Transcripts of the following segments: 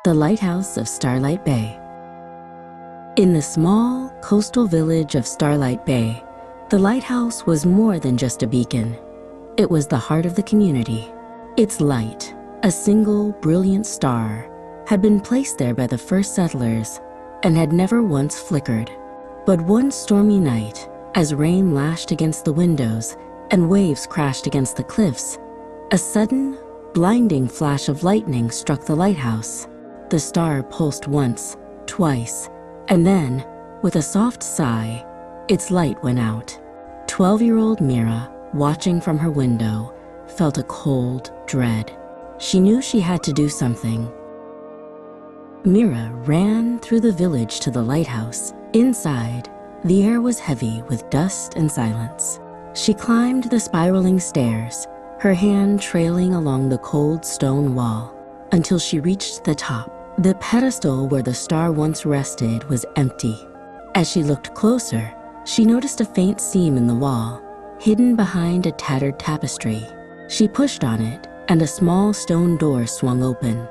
The Lighthouse of Starlight Bay. In the small coastal village of Starlight Bay, the lighthouse was more than just a beacon. It was the heart of the community. Its light, a single brilliant star, had been placed there by the first settlers and had never once flickered. But one stormy night, as rain lashed against the windows and waves crashed against the cliffs, a sudden, blinding flash of lightning struck the lighthouse. The star pulsed once, twice, and then, with a soft sigh, its light went out. 12-year-old Mira, watching from her window, felt a cold dread. She knew she had to do something. Mira ran through the village to the lighthouse. Inside, the air was heavy with dust and silence. She climbed the spiraling stairs, her hand trailing along the cold stone wall, until she reached the top. The pedestal where the star once rested was empty. As she looked closer, she noticed a faint seam in the wall, hidden behind a tattered tapestry. She pushed on it, and a small stone door swung open.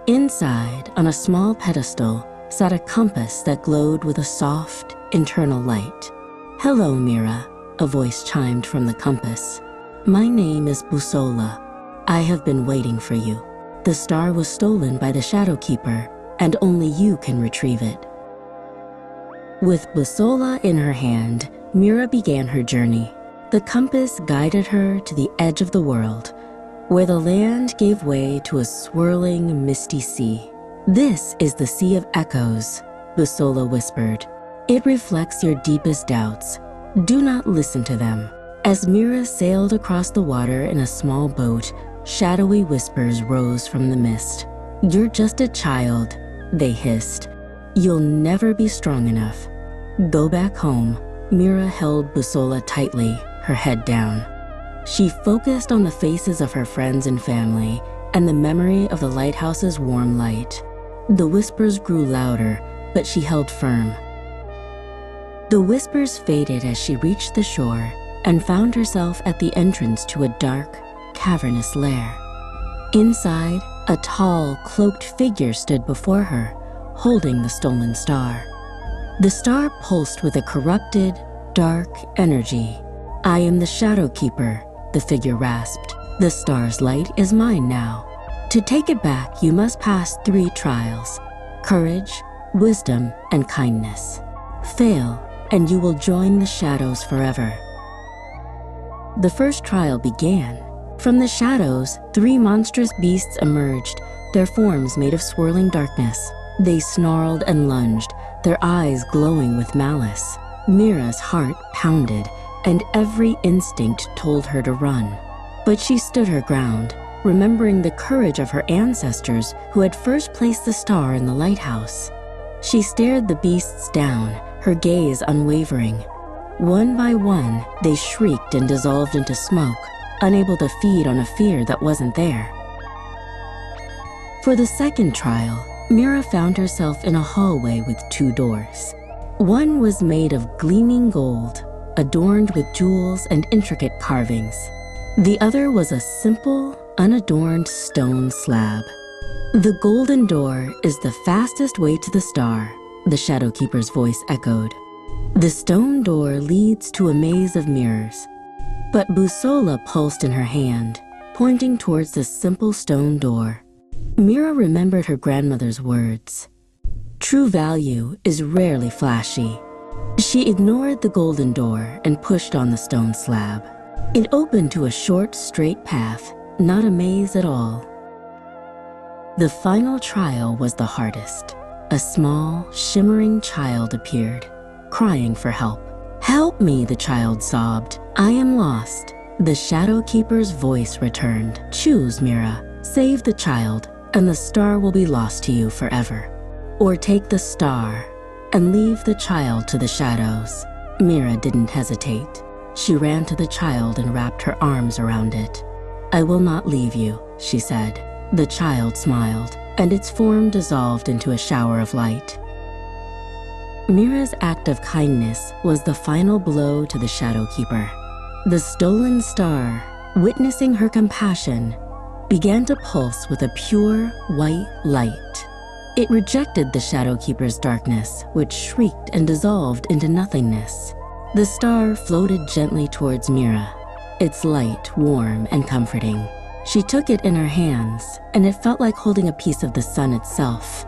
Inside, on a small pedestal, sat a compass that glowed with a soft, internal light. "Hello, Mira," a voice chimed from the compass. "My name is Bussola. I have been waiting for you. The star was stolen by the Shadow Keeper, and only you can retrieve it." With Bussola in her hand, Mira began her journey. The compass guided her to the edge of the world, where the land gave way to a swirling, misty sea. "This is the Sea of Echoes," Bussola whispered. "It reflects your deepest doubts. Do not listen to them." As Mira sailed across the water in a small boat, shadowy whispers rose from the mist. "You're just a child," they hissed. "You'll never be strong enough. Go back home." Mira held Bussola tightly, her head down. She focused on the faces of her friends and family and the memory of the lighthouse's warm light. The whispers grew louder, but she held firm. The whispers faded as she reached the shore and found herself at the entrance to a dark, cavernous lair. Inside, a tall, cloaked figure stood before her, holding the stolen star. The star pulsed with a corrupted, dark energy. "I am the Shadow Keeper," the figure rasped. "The star's light is mine now. To take it back, you must pass 3 trials: courage, wisdom, and kindness. Fail, and you will join the shadows forever." The first trial began. From the shadows, 3 monstrous beasts emerged, their forms made of swirling darkness. They snarled and lunged, their eyes glowing with malice. Mira's heart pounded, and every instinct told her to run. But she stood her ground, remembering the courage of her ancestors who had first placed the star in the lighthouse. She stared the beasts down, her gaze unwavering. One by one, they shrieked and dissolved into smoke, unable to feed on a fear that wasn't there. For the second trial, Mira found herself in a hallway with 2 doors. One was made of gleaming gold, adorned with jewels and intricate carvings. The other was a simple, unadorned stone slab. "The golden door is the fastest way to the star," the Shadow Keeper's voice echoed. "The stone door leads to a maze of mirrors." But Bussola pulsed in her hand, pointing towards the simple stone door. Mira remembered her grandmother's words. True value is rarely flashy. She ignored the golden door and pushed on the stone slab. It opened to a short, straight path, not a maze at all. The final trial was the hardest. A small, shimmering child appeared, crying for help. "Help me," the child sobbed. "I am lost." The Shadow Keeper's voice returned. "Choose, Mira. Save the child, and the star will be lost to you forever. Or take the star and leave the child to the shadows." Mira didn't hesitate. She ran to the child and wrapped her arms around it. "I will not leave you," she said. The child smiled, and its form dissolved into a shower of light. Mira's act of kindness was the final blow to the Shadow Keeper. The stolen star, witnessing her compassion, began to pulse with a pure white light. It rejected the Shadowkeeper's darkness, which shrieked and dissolved into nothingness. The star floated gently towards Mira, its light warm and comforting. She took it in her hands, and it felt like holding a piece of the sun itself.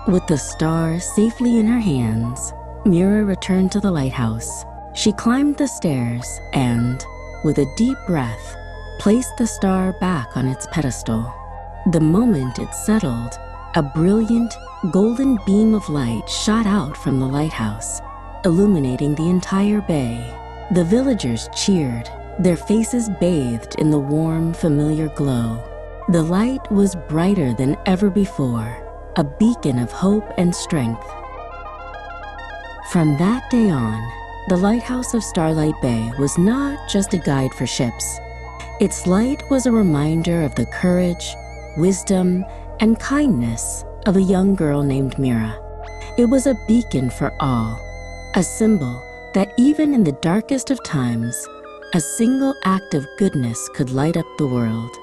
With the star safely in her hands, Mira returned to the lighthouse. She climbed the stairs and, with a deep breath, placed the star back on its pedestal. The moment it settled, a brilliant, golden beam of light shot out from the lighthouse, illuminating the entire bay. The villagers cheered, their faces bathed in the warm, familiar glow. The light was brighter than ever before, a beacon of hope and strength. From that day on, the Lighthouse of Starlight Bay was not just a guide for ships. Its light was a reminder of the courage, wisdom, and kindness of a young girl named Mira. It was a beacon for all, a symbol that even in the darkest of times, a single act of goodness could light up the world.